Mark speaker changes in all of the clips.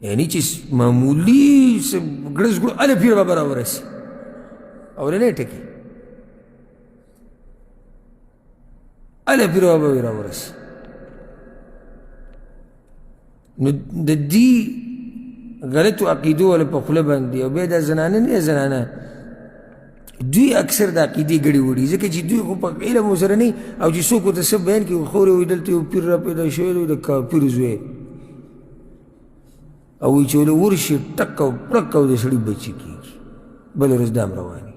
Speaker 1: یعنی چې معمولي ګړز ګړو هله پیر بابا راورسي اورنی ټکي هله پیر بابا راورسي نو د دې غلطو عقیدو والا په خوله باندې او بیا دا زنانه نه زنانه دوی اکثر د عقیدې ګړې وړي ځکه چې دوی خو په علم ورسره نه او چې څوک ورته څه بیان کړي خورې وایي دلته یو پیر را پیدا شوی دی د کافر زوی او وایي چې ولې ورشي ټک او پړک او د سړي بچي کېږي بله ورځ دا هم رواني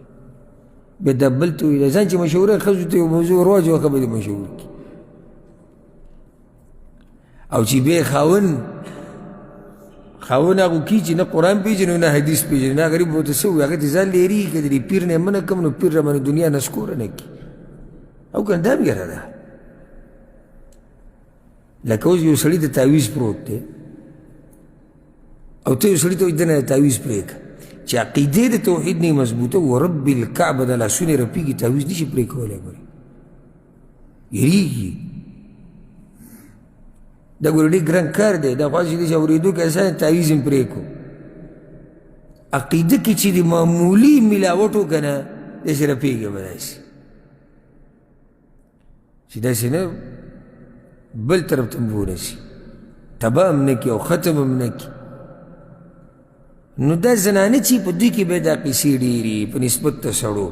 Speaker 1: بیا دا بل ته وایي ځان چې مشهوره ښځو ته یو موضوع رواج وخه به دې مشهور کړي او چې بیا خاون هغو کی چې نه قرآن پیژني نه حدیث پیژني نه غریب ورته څه وایي هغه ته ځان لیرېږي که د دې پیر نه منع کړم نو پیر راباندې دنیا نسکوره نه کړي او که نه دا هم یاره ده لکه اوس یو سړي ته تعویز پروت دی او ته یو سړي ته وایي دنه تعویز پرېږده چې عقیدې د توحید نه مضبوطه ورب الکعبه د لاسونه رپېږي تعویز نشي پرې کولی ګورې یېرېږي دا ګوره ډېر ګران کار دی دا خو هسې دی چې اورېدو کې اسانه تعویز هم پرې کړو عقیده کې چې د معمولي ملاوټ وکړه نه داسې رپېږي به داسې چې داسې نه بل طرف ته هم ورسي تباه هم نه کړي او ختم هم نه کړي نو دا زنانه چې په دوی کې به دا قیسې ډېرې په نسبت د سړو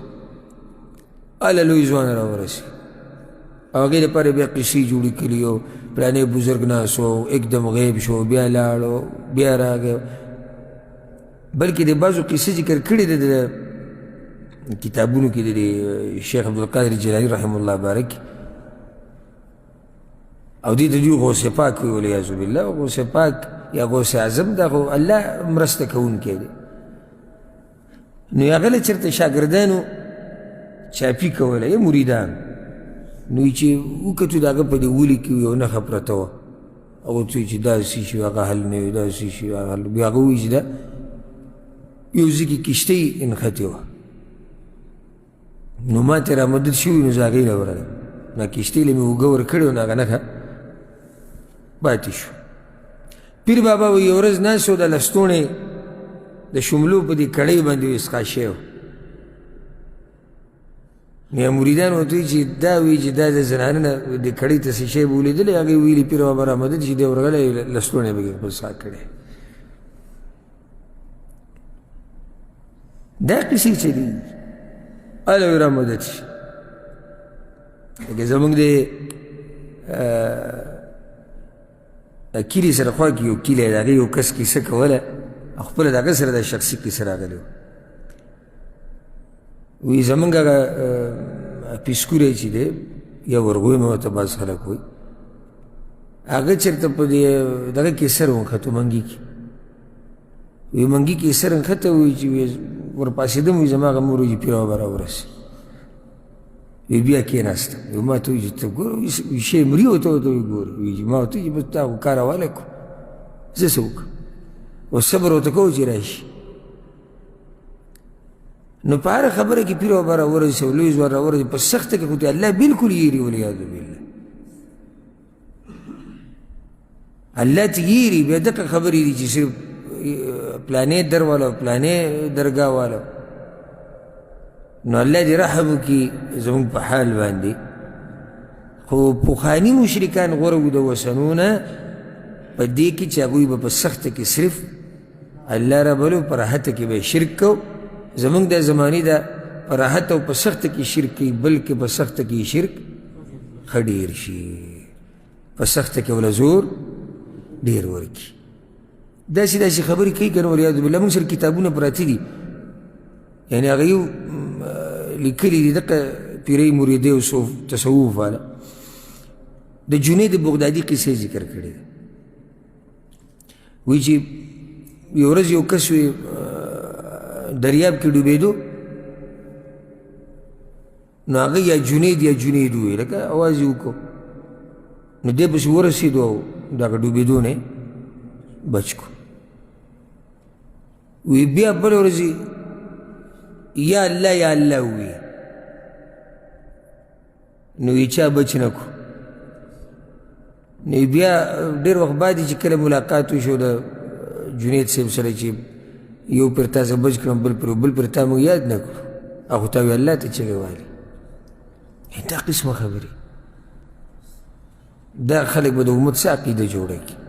Speaker 1: هله لوی ځوان راورسي او هغې لپاره بیا قیسې جوړې کړي او پلانې بزرګ ناست و एकदम غیب شو بیا لاړو بیا راغی بلکې د بعضو قیسې ذکر کړي د کتابونو کې د شیخ عبدالقادر جیلاني رحمه الله بارک او دې ته دوی غوث پاک وي والعیاذ بالله غوث پاک یا غوث اعظم دا خو الله مرسته کوونکی دی نو هغه له چېرته شاګردانو چاپي کوله یا مریدان نو چې وکتو د هغه په دې ولي کې یو نښه پرته وه هغه ورته وایي چې دا څه شي هغه حل نه وي دا څه شي هغه حل بیا هغه وایي چې دا یو ځای کې کښتۍ نښتې وه نو ما ته را مدد شوي نو زه هغې نه ورغلم نو کښتۍ له مې اوږه ورکړې وه نو هغه نښه پاتې شو پیر بابا وایي یو ورځ ناست و د لستوڼې د شملو په دې کړۍ باندې وسخا شوی و نو یا مریدان ورته وایي چې دا وایي چې دا د زنانه نه د کړۍ ته څه شی به ولیدلی هغې ویلي پیر بابا را مدد چې دی ورغلی لستوڼی به یې وسخا کړی دا قصې چې دي هله را مدد شي لکه زمونږ د کلي سره خوا کې یو کلی د هغې یو کس کیسه کوله خپله د هغه سره د شخصي کیسه راغلی وی زمونږ هغه پیسکوری چې دی یا ورغوی مې ورته بعض خلک وایي هغه چېرته په دې دغه کې سر ونښتو منګي کې وی منګي کې سر نښته وایي چې ورپاسېدم وي زما هغه مور وایي چې پیر بابا راورسي وی بیا کېناستم وی ما ته وایي چې ته ګوره شی مري ورته ورته وایي ګوره وایي چې ما ورته وایي چې بس تا خو کار حواله کړو زه څه وکړم اوس صبر ورته کوو چې راشي نو په هره خبره کې پیر بابا راورسي او لوی ځوان راورسي په سخته کې خو ته الله بلکل یېري والعیاذ بالله الله ته یېري بیا دقه خبرې دي چې صرف پلانې در والا پلانې درګاه والا نو الله دې رحم وکړي زموږ په حال باندې خو پخواني مشرکان غوره وو د وثنو نه په دې کې چې هغوی به په سخته کې صرف الله ربلو په راحته کې به شرک کو زمونږ د زمانې د په راحت او په سخته کې شرک کوي بلکې په سخته کې شرک ښه ډېر شي په سخته کې وله زور ډېر ورکړي داسې داسې خبرې کوي که نه والعیاذ بالله موږ سره کتابونه پراته دي یعنې هغه یو لیکلي دي دقه پیرۍ مریدۍ او تصوف والا د جنید بغدادي قصې ذکر کړې ده وایي چې یو ورځ یو کس وي دریاب کې ډوبېدو نو هغه یا جنید یا جنید وویل لکه اواز یې وکړو نو دی پسې ورسېدو او د هغه ډوبېدو نه بچ کړو وی بیا بله ورځې یا الله یا الله ووی نو یې چا بچ نه کړو نو بیا ډېر وخت بعد چې کله ملاقات وشو د جنید صاحب سره چې یو پر تا زه بچ کړم بل پر تا موږ یاد نه کړو هغه تا وی الله ته چغې والي دا قسمه خبرې دا خلک به د امت څه عقیده جوړه کړي